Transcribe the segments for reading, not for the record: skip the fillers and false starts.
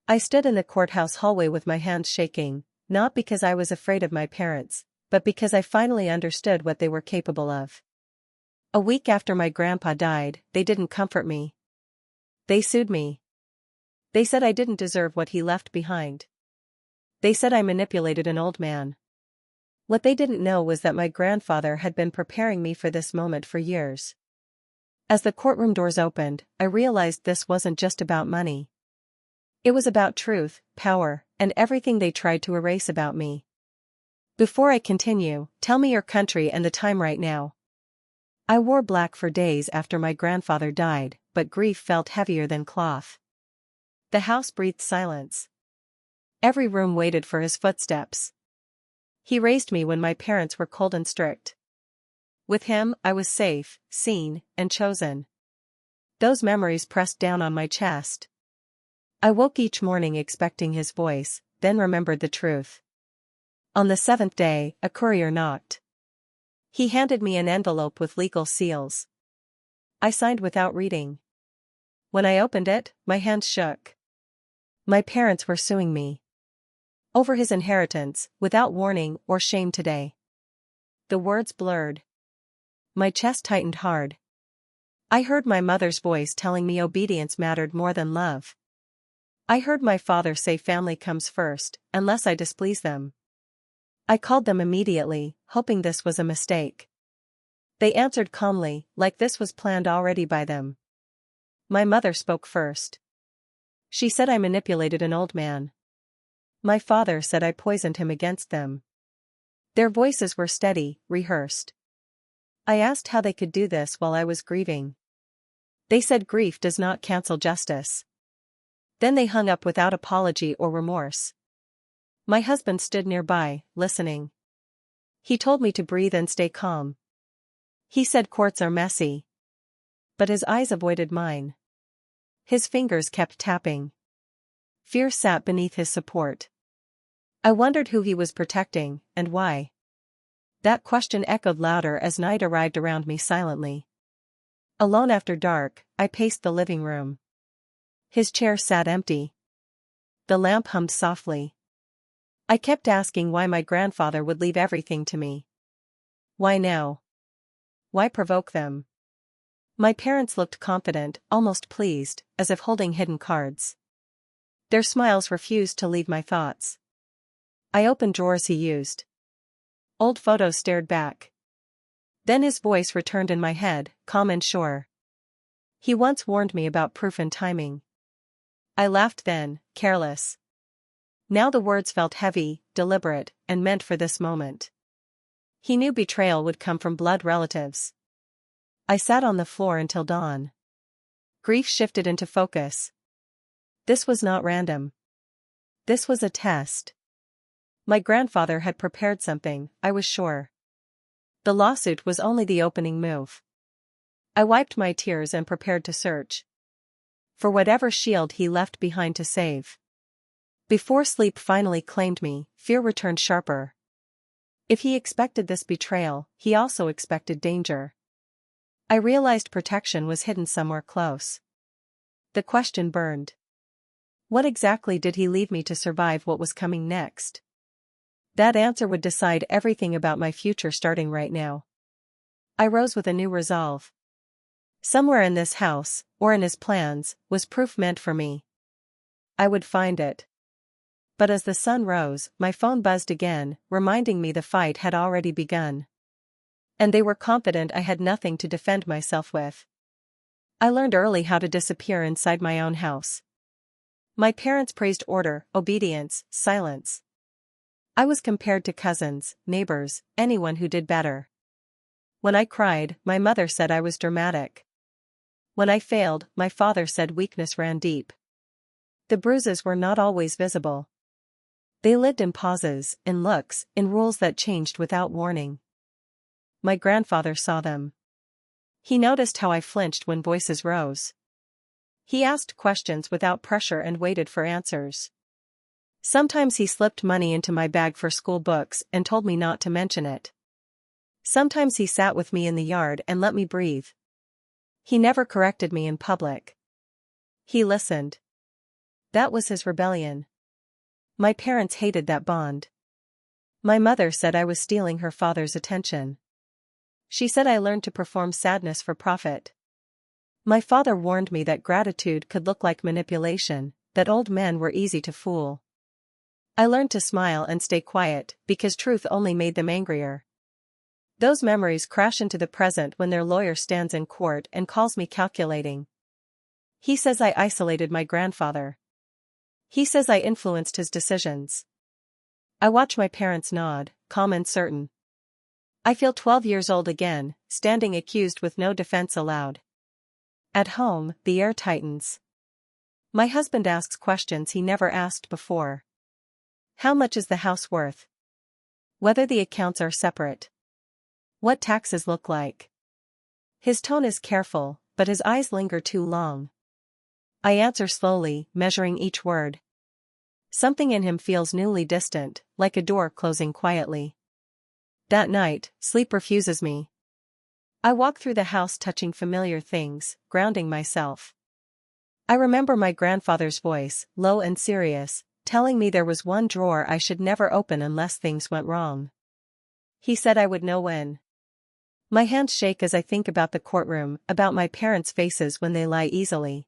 I stood in the courthouse hallway with my hands shaking, not because I was afraid of my parents, but because I finally understood what they were capable of. A week after my grandpa died, they didn't comfort me. They sued me. They said I didn't deserve what he left behind. They said I manipulated an old man. What they didn't know was that my grandfather had been preparing me for this moment for years. As the courtroom doors opened, I realized this wasn't just about money. It was about truth, power, and everything they tried to erase about me. Before I continue, tell me your country and the time right now. I wore black for days after my grandfather died, but grief felt heavier than cloth. The house breathed silence. Every room waited for his footsteps. He raised me when my parents were cold and strict. With him, I was safe, seen, and chosen. Those memories pressed down on my chest. I woke each morning expecting his voice, then remembered the truth. On the seventh day, a courier knocked. He handed me an envelope with legal seals. I signed without reading. When I opened it, my hands shook. My parents were suing me over his inheritance, without warning or shame today. The words blurred. My chest tightened hard. I heard my mother's voice telling me obedience mattered more than love. I heard my father say family comes first, unless I displease them. I called them immediately, hoping this was a mistake. They answered calmly, like this was planned already by them. My mother spoke first. She said I manipulated an old man. My father said I poisoned him against them. Their voices were steady, rehearsed. I asked how they could do this while I was grieving. They said grief does not cancel justice. Then they hung up without apology or remorse. My husband stood nearby, listening. He told me to breathe and stay calm. He said courts are messy. But his eyes avoided mine. His fingers kept tapping. Fear sat beneath his support. I wondered who he was protecting, and why. That question echoed louder as night arrived around me silently. Alone after dark, I paced the living room. His chair sat empty. The lamp hummed softly. I kept asking why my grandfather would leave everything to me. Why now? Why provoke them? My parents looked confident, almost pleased, as if holding hidden cards. Their smiles refused to leave my thoughts. I opened drawers he used. Old photos stared back. Then his voice returned in my head, calm and sure. He once warned me about proof and timing. I laughed then, careless. Now the words felt heavy, deliberate, and meant for this moment. He knew betrayal would come from blood relatives. I sat on the floor until dawn. Grief shifted into focus. This was not random. This was a test. My grandfather had prepared something, I was sure. The lawsuit was only the opening move. I wiped my tears and prepared to search for whatever shield he left behind to save. Before sleep finally claimed me, fear returned sharper. If he expected this betrayal, he also expected danger. I realized protection was hidden somewhere close. The question burned. What exactly did he leave me to survive what was coming next? That answer would decide everything about my future starting right now. I rose with a new resolve. Somewhere in this house, or in his plans, was proof meant for me. I would find it. But as the sun rose, my phone buzzed again, reminding me the fight had already begun. And they were confident I had nothing to defend myself with. I learned early how to disappear inside my own house. My parents praised order, obedience, silence. I was compared to cousins, neighbors, anyone who did better. When I cried, my mother said I was dramatic. When I failed, my father said weakness ran deep. The bruises were not always visible. They lived in pauses, in looks, in rules that changed without warning. My grandfather saw them. He noticed how I flinched when voices rose. He asked questions without pressure and waited for answers. Sometimes he slipped money into my bag for school books and told me not to mention it. Sometimes he sat with me in the yard and let me breathe. He never corrected me in public. He listened. That was his rebellion. My parents hated that bond. My mother said I was stealing her father's attention. She said I learned to perform sadness for profit. My father warned me that gratitude could look like manipulation, that old men were easy to fool. I learned to smile and stay quiet, because truth only made them angrier. Those memories crash into the present when their lawyer stands in court and calls me calculating. He says I isolated my grandfather. He says I influenced his decisions. I watch my parents nod, calm and certain. I feel 12 years old again, standing accused with no defense allowed. At home, the air tightens. My husband asks questions he never asked before. How much is the house worth? Whether the accounts are separate. What taxes look like. His tone is careful, but his eyes linger too long. I answer slowly, measuring each word. Something in him feels newly distant, like a door closing quietly. That night, sleep refuses me. I walk through the house touching familiar things, grounding myself. I remember my grandfather's voice, low and serious, telling me there was one drawer I should never open unless things went wrong. He said I would know when. My hands shake as I think about the courtroom, about my parents' faces when they lie easily.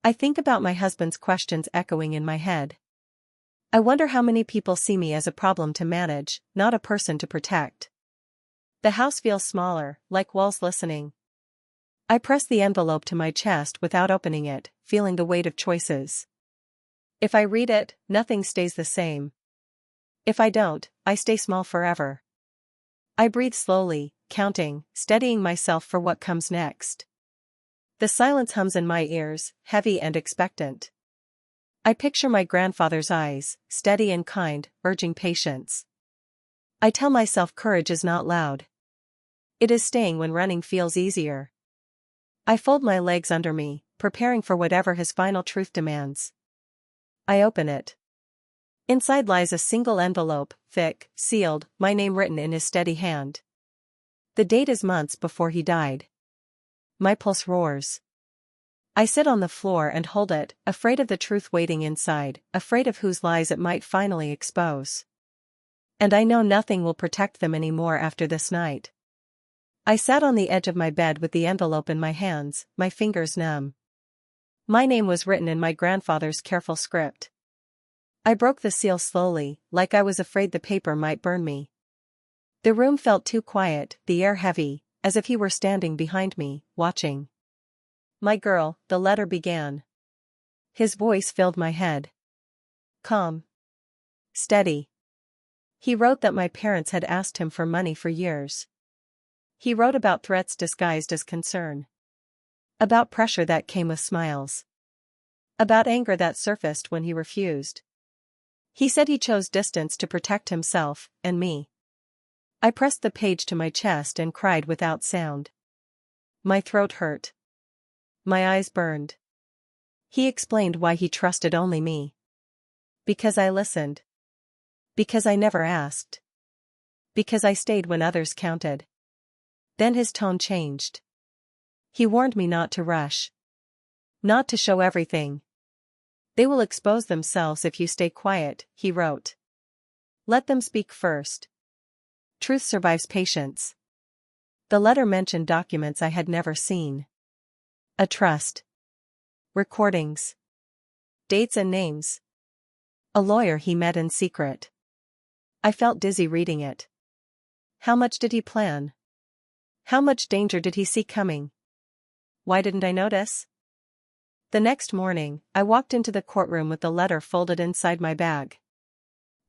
I think about my husband's questions echoing in my head. I wonder how many people see me as a problem to manage, not a person to protect. The house feels smaller, like walls listening. I press the envelope to my chest without opening it, feeling the weight of choices. If I read it, nothing stays the same. If I don't, I stay small forever. I breathe slowly, counting, steadying myself for what comes next. The silence hums in my ears, heavy and expectant. I picture my grandfather's eyes, steady and kind, urging patience. I tell myself courage is not loud. It is staying when running feels easier. I fold my legs under me, preparing for whatever his final truth demands. I open it. Inside lies a single envelope, thick, sealed, my name written in his steady hand. The date is months before he died. My pulse roars. I sit on the floor and hold it, afraid of the truth waiting inside, afraid of whose lies it might finally expose. And I know nothing will protect them anymore after this night. I sat on the edge of my bed with the envelope in my hands, my fingers numb. My name was written in my grandfather's careful script. I broke the seal slowly, like I was afraid the paper might burn me. The room felt too quiet, the air heavy, as if he were standing behind me, watching. My girl, the letter began. His voice filled my head. Calm. Steady. He wrote that my parents had asked him for money for years. He wrote about threats disguised as concern. About pressure that came with smiles. About anger that surfaced when he refused. He said he chose distance to protect himself, and me. I pressed the page to my chest and cried without sound. My throat hurt. My eyes burned. He explained why he trusted only me. Because I listened. Because I never asked. Because I stayed when others counted. Then his tone changed. He warned me not to rush. Not to show everything. They will expose themselves if you stay quiet, he wrote. Let them speak first. Truth survives patience. The letter mentioned documents I had never seen. A trust. Recordings. Dates and names. A lawyer he met in secret. I felt dizzy reading it. How much did he plan? How much danger did he see coming? Why didn't I notice? The next morning, I walked into the courtroom with the letter folded inside my bag.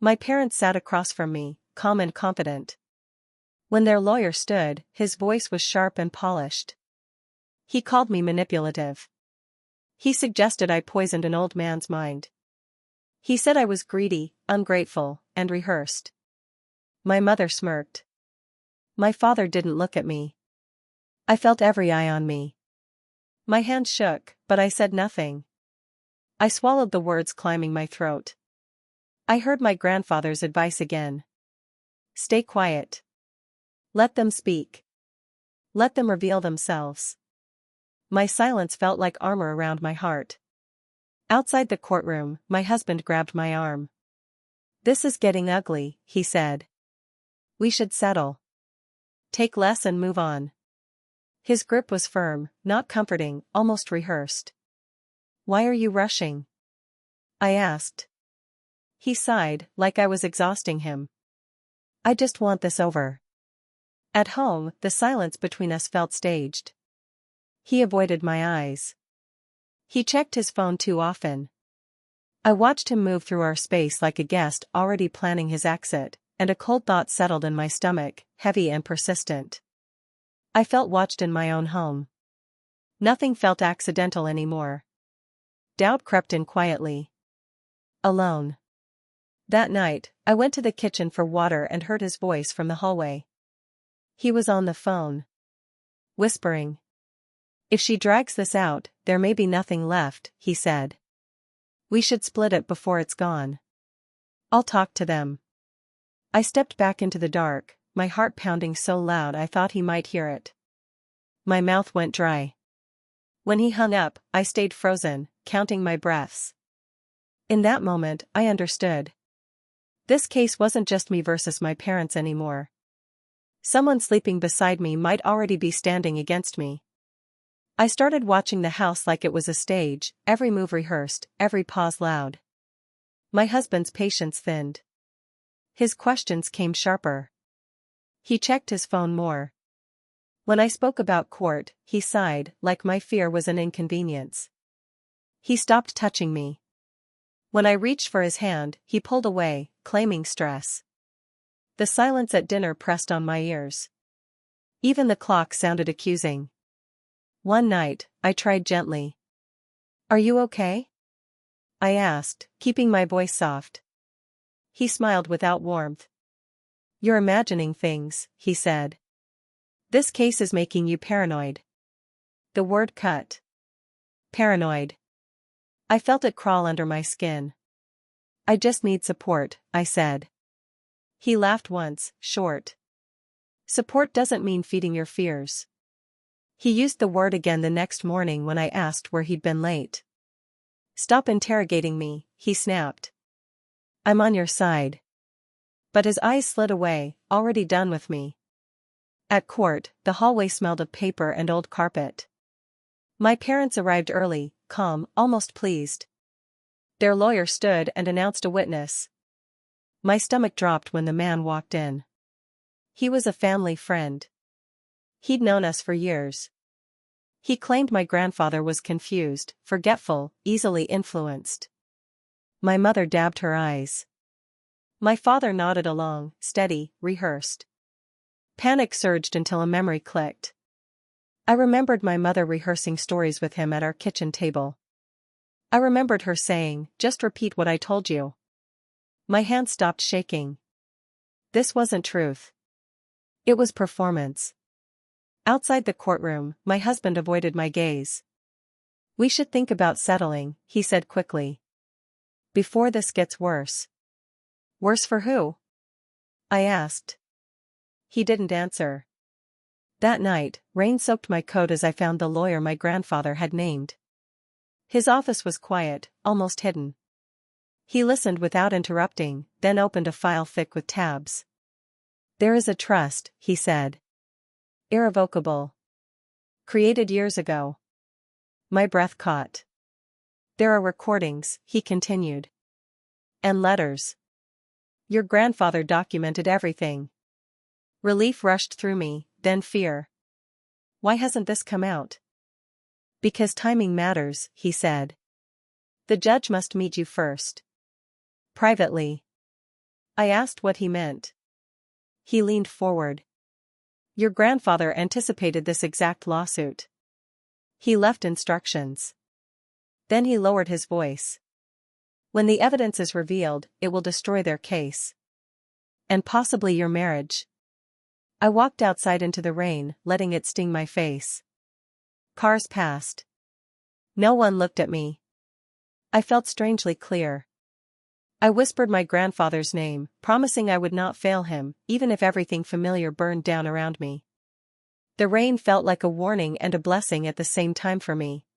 My parents sat across from me, calm and confident. When their lawyer stood, his voice was sharp and polished. He called me manipulative. He suggested I poisoned an old man's mind. He said I was greedy, ungrateful, and rehearsed. My mother smirked. My father didn't look at me. I felt every eye on me. My hand shook, but I said nothing. I swallowed the words climbing my throat. I heard my grandfather's advice again. Stay quiet. Let them speak. Let them reveal themselves. My silence felt like armor around my heart. Outside the courtroom, my husband grabbed my arm. "This is getting ugly," he said. "We should settle. Take less and move on." His grip was firm, not comforting, almost rehearsed. "Why are you rushing?" I asked. He sighed, like I was exhausting him. "I just want this over." At home, the silence between us felt staged. He avoided my eyes. He checked his phone too often. I watched him move through our space like a guest already planning his exit, and a cold thought settled in my stomach, heavy and persistent. I felt watched in my own home. Nothing felt accidental anymore. Doubt crept in quietly. Alone. That night, I went to the kitchen for water and heard his voice from the hallway. He was on the phone. Whispering. "If she drags this out, there may be nothing left," he said. "We should split it before it's gone. I'll talk to them." I stepped back into the dark, my heart pounding so loud I thought he might hear it. My mouth went dry. When he hung up, I stayed frozen, counting my breaths. In that moment, I understood. This case wasn't just me versus my parents anymore. Someone sleeping beside me might already be standing against me. I started watching the house like it was a stage, every move rehearsed, every pause loud. My husband's patience thinned. His questions came sharper. He checked his phone more. When I spoke about court, he sighed, like my fear was an inconvenience. He stopped touching me. When I reached for his hand, he pulled away, claiming stress. The silence at dinner pressed on my ears. Even the clock sounded accusing. One night, I tried gently. "Are you okay?" I asked, keeping my voice soft. He smiled without warmth. "You're imagining things," he said. "This case is making you paranoid." The word cut. Paranoid. I felt it crawl under my skin. "I just need support," I said. He laughed once, short. "Support doesn't mean feeding your fears." He used the word again the next morning when I asked where he'd been late. "Stop interrogating me," he snapped. "I'm on your side." But his eyes slid away, already done with me. At court, the hallway smelled of paper and old carpet. My parents arrived early, calm, almost pleased. Their lawyer stood and announced a witness. My stomach dropped when the man walked in. He was a family friend. He'd known us for years. He claimed my grandfather was confused, forgetful, easily influenced. My mother dabbed her eyes. My father nodded along, steady, rehearsed. Panic surged until a memory clicked. I remembered my mother rehearsing stories with him at our kitchen table. I remembered her saying, "Just repeat what I told you." My hand stopped shaking. This wasn't truth. It was performance. Outside the courtroom, my husband avoided my gaze. "We should think about settling," he said quickly. "Before this gets worse." "Worse for who?" I asked. He didn't answer. That night, rain soaked my coat as I found the lawyer my grandfather had named. His office was quiet, almost hidden. He listened without interrupting, then opened a file thick with tabs. "There is a trust," he said. "Irrevocable. Created years ago." My breath caught. "There are recordings," he continued. "And letters. Your grandfather documented everything." Relief rushed through me, then fear. Why hasn't this come out? "Because timing matters," he said. "The judge must meet you first. Privately." I asked what he meant. He leaned forward. "Your grandfather anticipated this exact lawsuit. He left instructions." Then he lowered his voice. "When the evidence is revealed, it will destroy their case. And possibly your marriage." I walked outside into the rain, letting it sting my face. Cars passed. No one looked at me. I felt strangely clear. I whispered my grandfather's name, promising I would not fail him, even if everything familiar burned down around me. The rain felt like a warning and a blessing at the same time for me.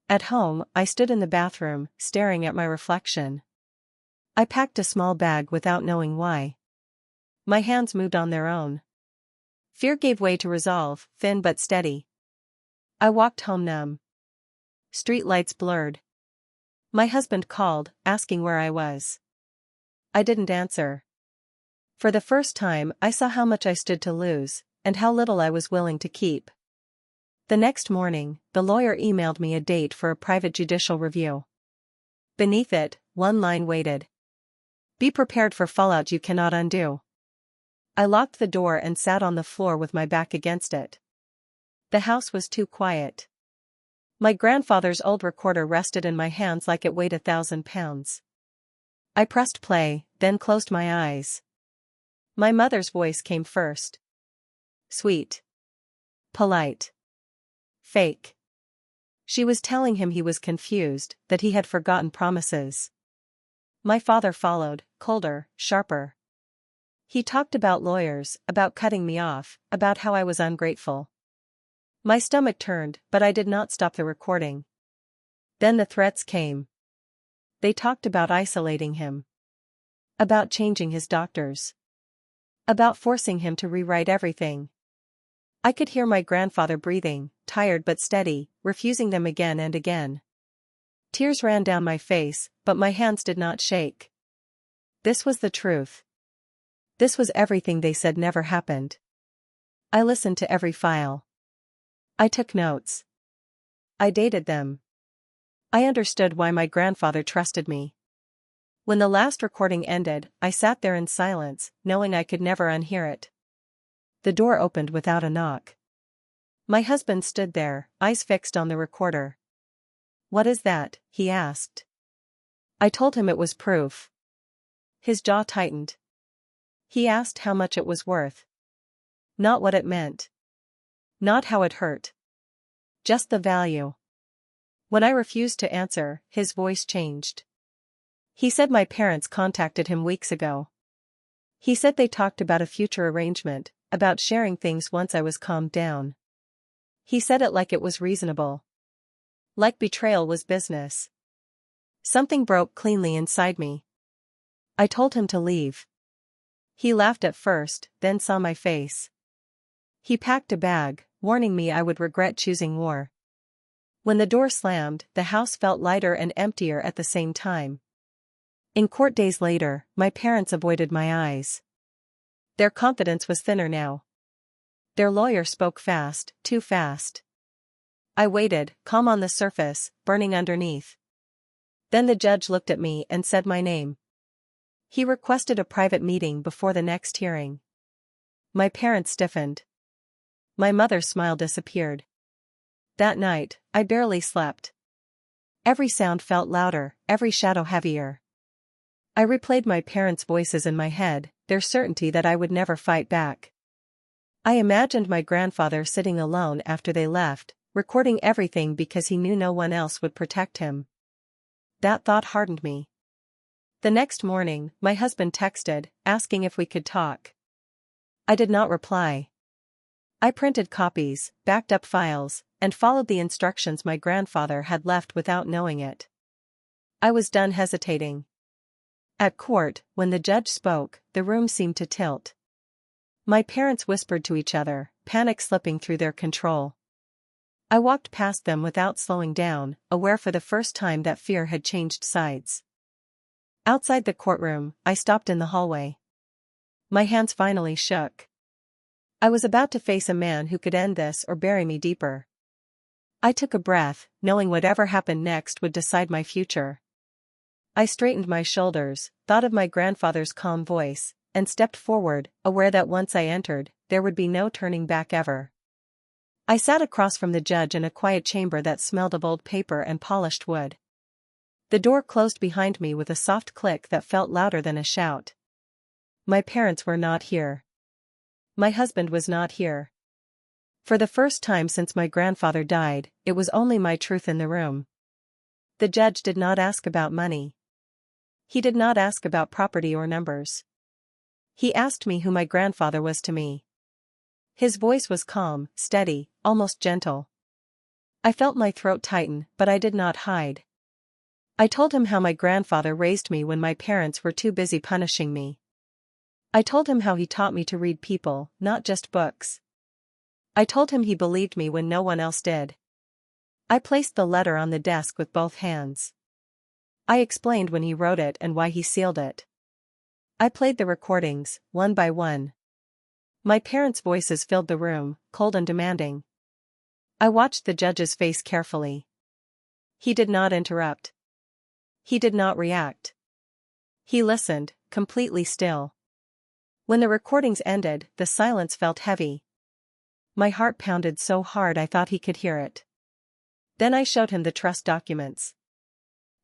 At home, I stood in the bathroom, staring at my reflection. I packed a small bag without knowing why. My hands moved on their own. Fear gave way to resolve, thin but steady. I walked home numb. Street lights blurred. My husband called, asking where I was. I didn't answer. For the first time, I saw how much I stood to lose, and how little I was willing to keep. The next morning, the lawyer emailed me a date for a private judicial review. Beneath it, one line waited. Be prepared for fallout you cannot undo. I locked the door and sat on the floor with my back against it. The house was too quiet. My grandfather's old recorder rested in my hands like it weighed 1,000 pounds. I pressed play, then closed my eyes. My mother's voice came first. Sweet. Polite. Fake. She was telling him he was confused, that he had forgotten promises. My father followed, colder, sharper. He talked about lawyers, about cutting me off, about how I was ungrateful. My stomach turned, but I did not stop the recording. Then the threats came. They talked about isolating him. About changing his doctors. About forcing him to rewrite everything. I could hear my grandfather breathing, tired but steady, refusing them again and again. Tears ran down my face, but my hands did not shake. This was the truth. This was everything they said never happened. I listened to every file. I took notes. I dated them. I understood why my grandfather trusted me. When the last recording ended, I sat there in silence, knowing I could never unhear it. The door opened without a knock. My husband stood there, eyes fixed on the recorder. What is that? He asked. I told him it was proof. His jaw tightened. He asked how much it was worth. Not what it meant. Not how it hurt. Just the value. When I refused to answer, his voice changed. He said my parents contacted him weeks ago. He said they talked about a future arrangement, about sharing things once I was calmed down. He said it like it was reasonable. Like betrayal was business. Something broke cleanly inside me. I told him to leave. He laughed at first, then saw my face. He packed a bag, warning me I would regret choosing war. When the door slammed, the house felt lighter and emptier at the same time. In court days later, my parents avoided my eyes. Their confidence was thinner now. Their lawyer spoke fast, too fast. I waited, calm on the surface, burning underneath. Then the judge looked at me and said my name. He requested a private meeting before the next hearing. My parents stiffened. My mother's smile disappeared. That night, I barely slept. Every sound felt louder, every shadow heavier. I replayed my parents' voices in my head, their certainty that I would never fight back. I imagined my grandfather sitting alone after they left, recording everything because he knew no one else would protect him. That thought hardened me. The next morning, my husband texted, asking if we could talk. I did not reply. I printed copies, backed up files, and followed the instructions my grandfather had left without knowing it. I was done hesitating. At court, when the judge spoke, the room seemed to tilt. My parents whispered to each other, panic slipping through their control. I walked past them without slowing down, aware for the first time that fear had changed sides. Outside the courtroom, I stopped in the hallway. My hands finally shook. I was about to face a man who could end this or bury me deeper. I took a breath, knowing whatever happened next would decide my future. I straightened my shoulders, thought of my grandfather's calm voice, and stepped forward, aware that once I entered, there would be no turning back ever. I sat across from the judge in a quiet chamber that smelled of old paper and polished wood. The door closed behind me with a soft click that felt louder than a shout. My parents were not here. My husband was not here. For the first time since my grandfather died, it was only my truth in the room. The judge did not ask about money. He did not ask about property or numbers. He asked me who my grandfather was to me. His voice was calm, steady, almost gentle. I felt my throat tighten, but I did not hide. I told him how my grandfather raised me when my parents were too busy punishing me. I told him how he taught me to read people, not just books. I told him he believed me when no one else did. I placed the letter on the desk with both hands. I explained when he wrote it and why he sealed it. I played the recordings, one by one. My parents' voices filled the room, cold and demanding. I watched the judge's face carefully. He did not interrupt. He did not react. He listened, completely still. When the recordings ended, the silence felt heavy. My heart pounded so hard I thought he could hear it. Then I showed him the trust documents.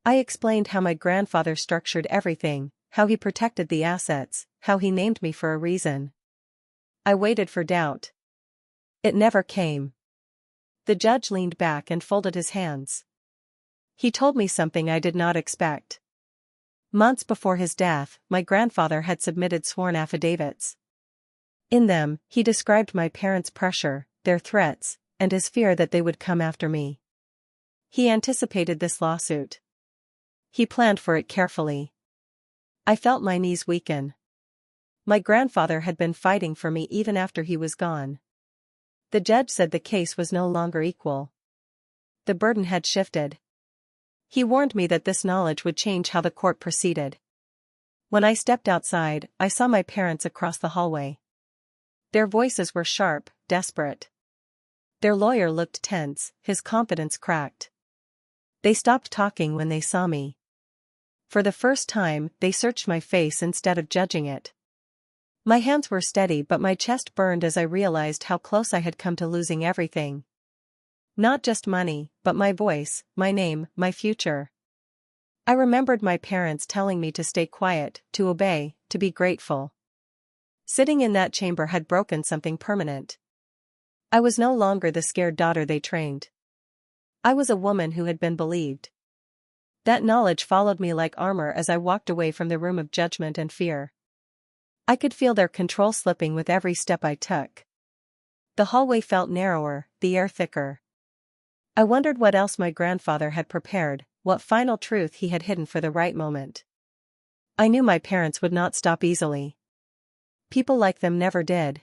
I explained how my grandfather structured everything, how he protected the assets, how he named me for a reason. I waited for doubt. It never came. The judge leaned back and folded his hands. He told me something I did not expect. Months before his death, my grandfather had submitted sworn affidavits. In them, he described my parents' pressure, their threats, and his fear that they would come after me. He anticipated this lawsuit. He planned for it carefully. I felt my knees weaken. My grandfather had been fighting for me even after he was gone. The judge said the case was no longer equal. The burden had shifted. He warned me that this knowledge would change how the court proceeded. When I stepped outside, I saw my parents across the hallway. Their voices were sharp, desperate. Their lawyer looked tense, his confidence cracked. They stopped talking when they saw me. For the first time, they searched my face instead of judging it. My hands were steady, but my chest burned as I realized how close I had come to losing everything. Not just money, but my voice, my name, my future. I remembered my parents telling me to stay quiet, to obey, to be grateful. Sitting in that chamber had broken something permanent. I was no longer the scared daughter they trained. I was a woman who had been believed. That knowledge followed me like armor as I walked away from the room of judgment and fear. I could feel their control slipping with every step I took. The hallway felt narrower, the air thicker. I wondered what else my grandfather had prepared, what final truth he had hidden for the right moment. I knew my parents would not stop easily. People like them never did.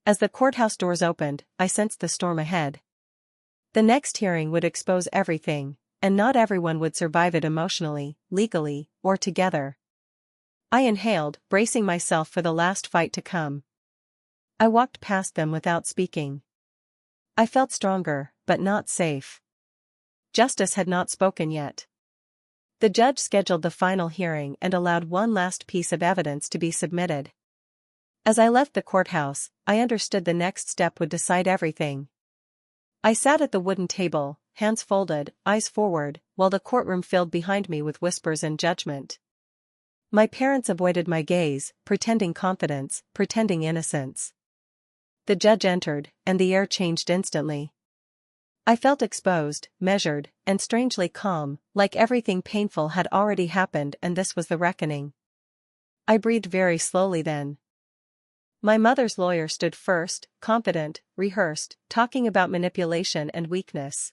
As the courthouse doors opened, I sensed the storm ahead. The next hearing would expose everything, and not everyone would survive it emotionally, legally, or together. I inhaled, bracing myself for the last fight to come. I walked past them without speaking. I felt stronger, but not safe. Justice had not spoken yet. The judge scheduled the final hearing and allowed one last piece of evidence to be submitted. As I left the courthouse, I understood the next step would decide everything. I sat at the wooden table, hands folded, eyes forward, while the courtroom filled behind me with whispers and judgment. My parents avoided my gaze, pretending confidence, pretending innocence. The judge entered, and the air changed instantly. I felt exposed, measured, and strangely calm, like everything painful had already happened and this was the reckoning. I breathed very slowly then. My mother's lawyer stood first, confident, rehearsed, talking about manipulation and weakness.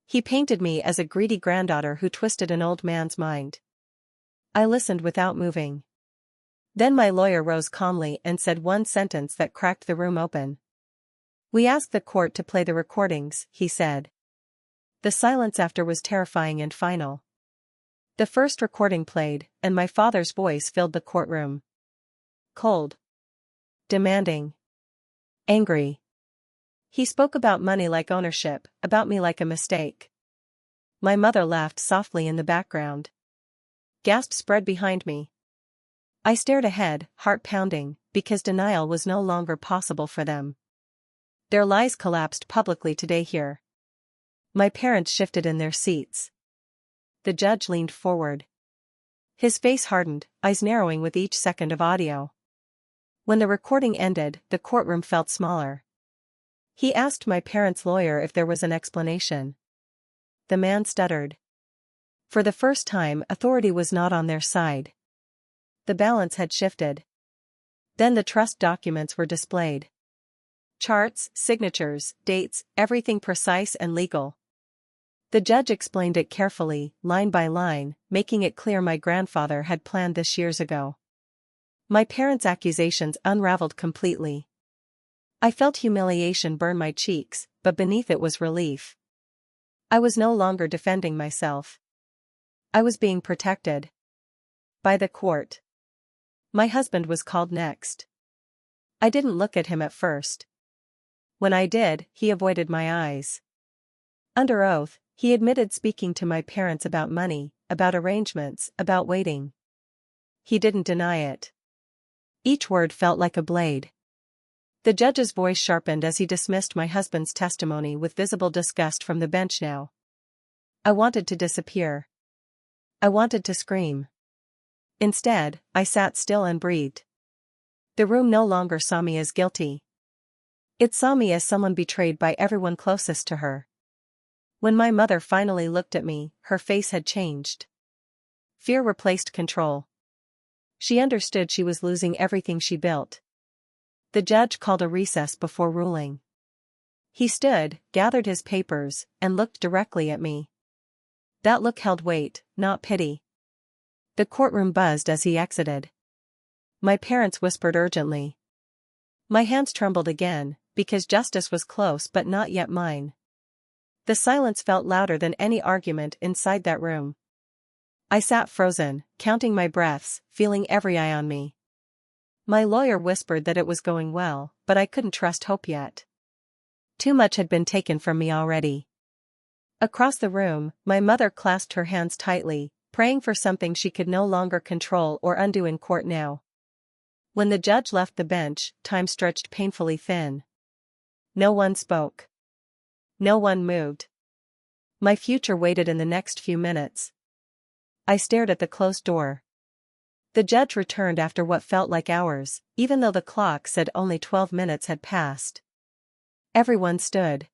He painted me as a greedy granddaughter who twisted an old man's mind. I listened without moving. Then my lawyer rose calmly and said one sentence that cracked the room open. "We asked the court to play the recordings," he said. The silence after was terrifying and final. The first recording played, and my father's voice filled the courtroom. Cold. Demanding. Angry. He spoke about money like ownership, about me like a mistake. My mother laughed softly in the background. Gasps spread behind me. I stared ahead, heart pounding, because denial was no longer possible for them. Their lies collapsed publicly today here. My parents shifted in their seats. The judge leaned forward. His face hardened, eyes narrowing with each second of audio. When the recording ended, the courtroom felt smaller. He asked my parents' lawyer if there was an explanation. The man stuttered. For the first time, authority was not on their side. The balance had shifted. Then the trust documents were displayed. Charts, signatures, dates, everything precise and legal. The judge explained it carefully, line by line, making it clear my grandfather had planned this years ago. My parents' accusations unraveled completely. I felt humiliation burn my cheeks, but beneath it was relief. I was no longer defending myself. I was being protected. By the court. My husband was called next. I didn't look at him at first. When I did, he avoided my eyes. Under oath, he admitted speaking to my parents about money, about arrangements, about waiting. He didn't deny it. Each word felt like a blade. The judge's voice sharpened as he dismissed my husband's testimony with visible disgust from the bench now. I wanted to disappear. I wanted to scream. Instead, I sat still and breathed. The room no longer saw me as guilty. It saw me as someone betrayed by everyone closest to her. When my mother finally looked at me, her face had changed. Fear replaced control. She understood she was losing everything she built. The judge called a recess before ruling. He stood, gathered his papers, and looked directly at me. That look held weight, not pity. The courtroom buzzed as he exited. My parents whispered urgently. My hands trembled again, because justice was close but not yet mine. The silence felt louder than any argument inside that room. I sat frozen, counting my breaths, feeling every eye on me. My lawyer whispered that it was going well, but I couldn't trust hope yet. Too much had been taken from me already. Across the room, my mother clasped her hands tightly, praying for something she could no longer control or undo in court now. When the judge left the bench, time stretched painfully thin. No one spoke. No one moved. My future waited in the next few minutes. I stared at the closed door. The judge returned after what felt like hours, even though the clock said only 12 minutes had passed. Everyone stood.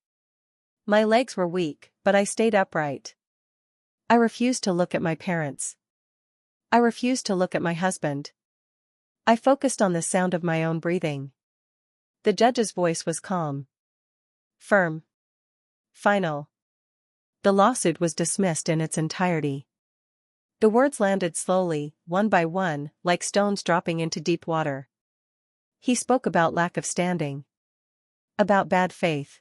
My legs were weak, but I stayed upright. I refused to look at my parents. I refused to look at my husband. I focused on the sound of my own breathing. The judge's voice was calm. Firm. Final. The lawsuit was dismissed in its entirety. The words landed slowly, one by one, like stones dropping into deep water. He spoke about lack of standing. About bad faith.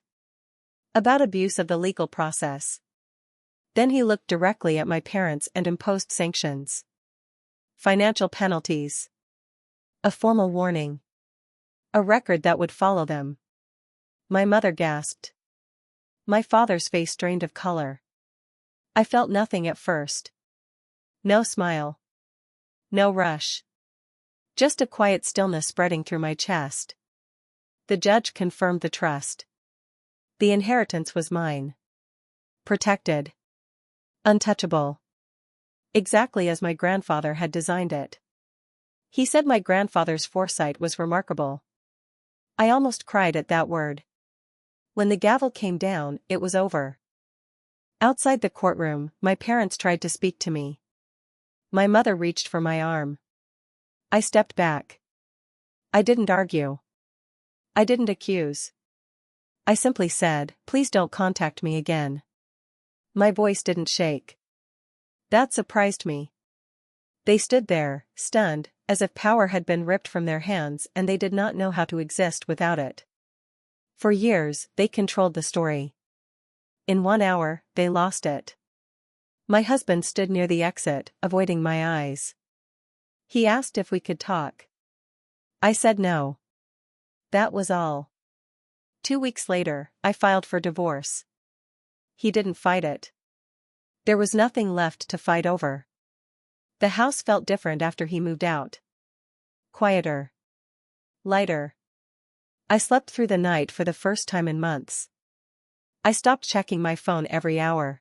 About abuse of the legal process. Then he looked directly at my parents and imposed sanctions. Financial penalties. A formal warning. A record that would follow them. My mother gasped. My father's face drained of color. I felt nothing at first. No smile. No rush. Just a quiet stillness spreading through my chest. The judge confirmed the trust. The inheritance was mine. Protected. Untouchable. Exactly as my grandfather had designed it. He said my grandfather's foresight was remarkable. I almost cried at that word. When the gavel came down, it was over. Outside the courtroom, my parents tried to speak to me. My mother reached for my arm. I stepped back. I didn't argue. I didn't accuse. I simply said, "Please don't contact me again." My voice didn't shake. That surprised me. They stood there, stunned, as if power had been ripped from their hands and they did not know how to exist without it. For years, they controlled the story. In 1 hour, they lost it. My husband stood near the exit, avoiding my eyes. He asked if we could talk. I said no. That was all. 2 weeks later, I filed for divorce. He didn't fight it. There was nothing left to fight over. The house felt different after he moved out. Quieter. Lighter. I slept through the night for the first time in months. I stopped checking my phone every hour.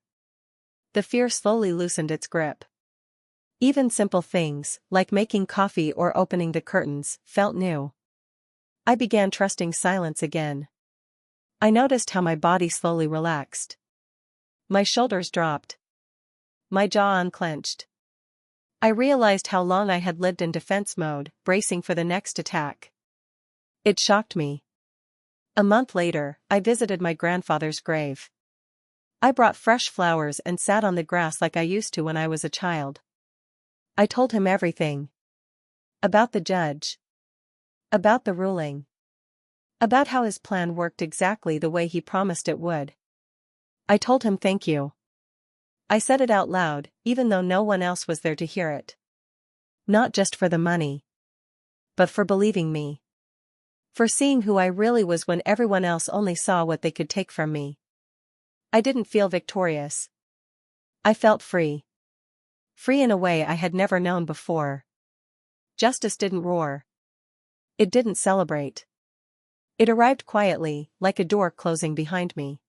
The fear slowly loosened its grip. Even simple things, like making coffee or opening the curtains, felt new. I began trusting silence again. I noticed how my body slowly relaxed. My shoulders dropped. My jaw unclenched. I realized how long I had lived in defense mode, bracing for the next attack. It shocked me. A month later, I visited my grandfather's grave. I brought fresh flowers and sat on the grass like I used to when I was a child. I told him everything. About the judge. About the ruling. About how his plan worked exactly the way he promised it would. I told him thank you. I said it out loud, even though no one else was there to hear it. Not just for the money, but for believing me. For seeing who I really was when everyone else only saw what they could take from me. I didn't feel victorious. I felt free. Free in a way I had never known before. Justice didn't roar. It didn't celebrate. It arrived quietly, like a door closing behind me.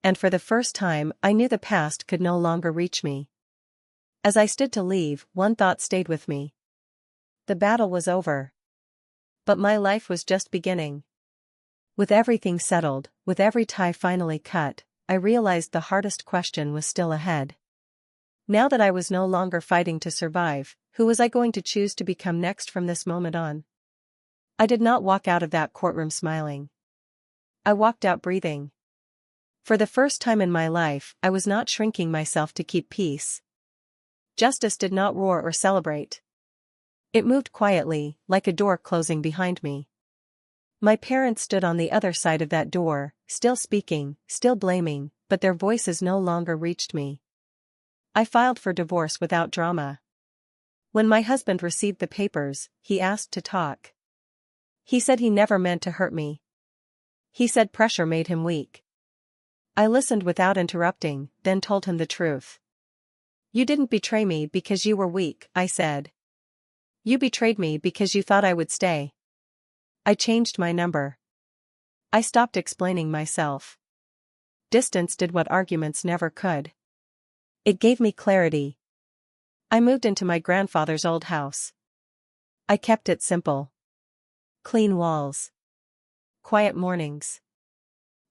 And for the first time, I knew the past could no longer reach me. As I stood to leave, one thought stayed with me. The battle was over. But my life was just beginning. With everything settled, with every tie finally cut, I realized the hardest question was still ahead. Now that I was no longer fighting to survive, who was I going to choose to become next from this moment on? I did not walk out of that courtroom smiling. I walked out breathing. For the first time in my life, I was not shrinking myself to keep peace. Justice did not roar or celebrate. It moved quietly, like a door closing behind me. My parents stood on the other side of that door, still speaking, still blaming, but their voices no longer reached me. I filed for divorce without drama. When my husband received the papers, he asked to talk. He said he never meant to hurt me. He said pressure made him weak. I listened without interrupting, then told him the truth. You didn't betray me because you were weak, I said. You betrayed me because you thought I would stay. I changed my number. I stopped explaining myself. Distance did what arguments never could. It gave me clarity. I moved into my grandfather's old house. I kept it simple. Clean walls. Quiet mornings.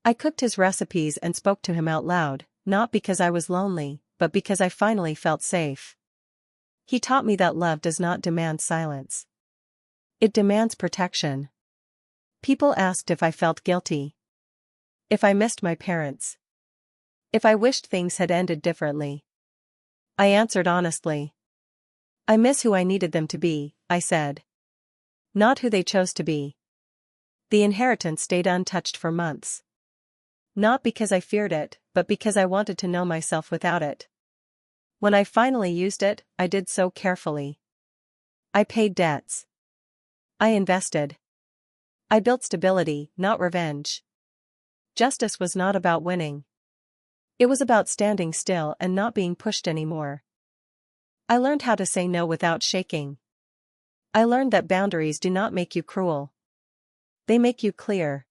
I cooked his recipes and spoke to him out loud, not because I was lonely, but because I finally felt safe. He taught me that love does not demand silence. It demands protection. People asked if I felt guilty. If I missed my parents. If I wished things had ended differently. I answered honestly. I miss who I needed them to be, I said. Not who they chose to be. The inheritance stayed untouched for months. Not because I feared it, but because I wanted to know myself without it. When I finally used it, I did so carefully. I paid debts. I invested. I built stability, not revenge. Justice was not about winning. It was about standing still and not being pushed anymore. I learned how to say no without shaking. I learned that boundaries do not make you cruel. They make you clear.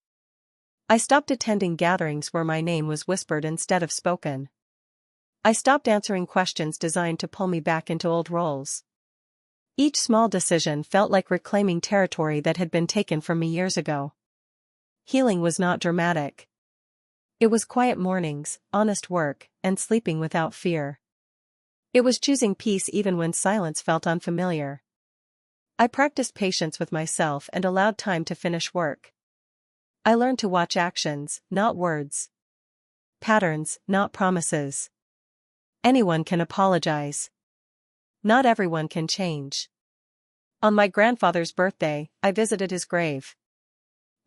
I stopped attending gatherings where my name was whispered instead of spoken. I stopped answering questions designed to pull me back into old roles. Each small decision felt like reclaiming territory that had been taken from me years ago. Healing was not dramatic. It was quiet mornings, honest work, and sleeping without fear. It was choosing peace even when silence felt unfamiliar. I practiced patience with myself and allowed time to finish work. I learned to watch actions, not words. Patterns, not promises. Anyone can apologize. Not everyone can change. On my grandfather's birthday, I visited his grave.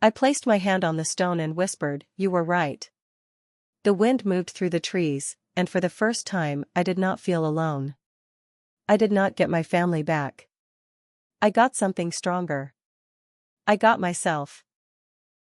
I placed my hand on the stone and whispered, "You were right." The wind moved through the trees, and for the first time, I did not feel alone. I did not get my family back. I got something stronger. I got myself.